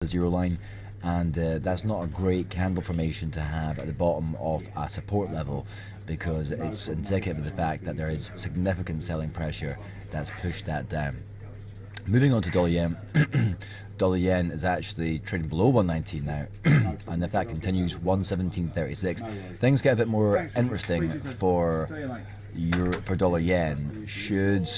the zero line, and that's not a great candle formation to have at the bottom of a support level, because it's indicative of the fact that there is significant selling pressure that's pushed that down. Moving on to dollar yen, dollar yen is actually trading below 119 now, and if that continues, 117.36. Things get a bit more interesting for dollar yen. Should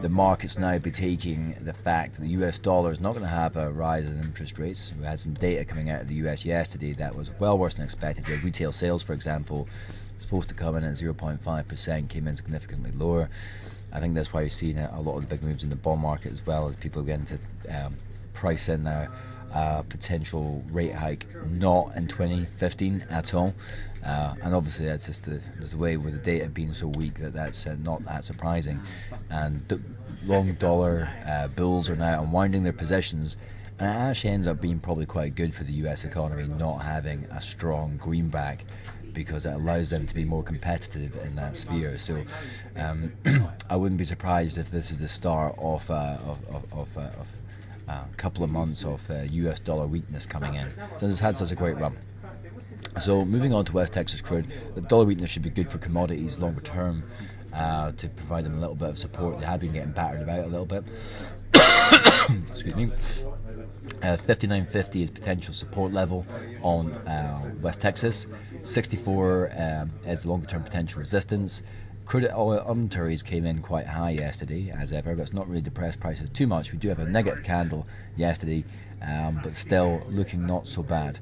the markets now be taking the fact that the US dollar is not going to have a rise in interest rates? We had some data coming out of the US yesterday that was well worse than expected. Your retail sales, for example, supposed to come in at 0.5%, came in significantly lower. I think that's why you're seeing a lot of the big moves in the bond market, as well as people getting to price in a potential rate hike not in 2015 at all. And obviously that's just the way with the data being so weak that's not that surprising. And the long dollar bulls are now unwinding their positions, and it actually ends up being probably quite good for the US economy not having a strong greenback, because it allows them to be more competitive in that sphere. So I wouldn't be surprised if this is the start of a couple of months of US dollar weakness coming in, since it's had such a great run. So moving on to West Texas crude, the dollar weakness should be good for commodities longer term, to provide them a little bit of support. They have been getting battered about a little bit. Excuse me. 59.50 is potential support level on West Texas. 64 is longer term potential resistance. Crude oil inventories came in quite high yesterday, as ever, but it's not really depressed prices too much. We do have a negative candle yesterday, but still looking not so bad.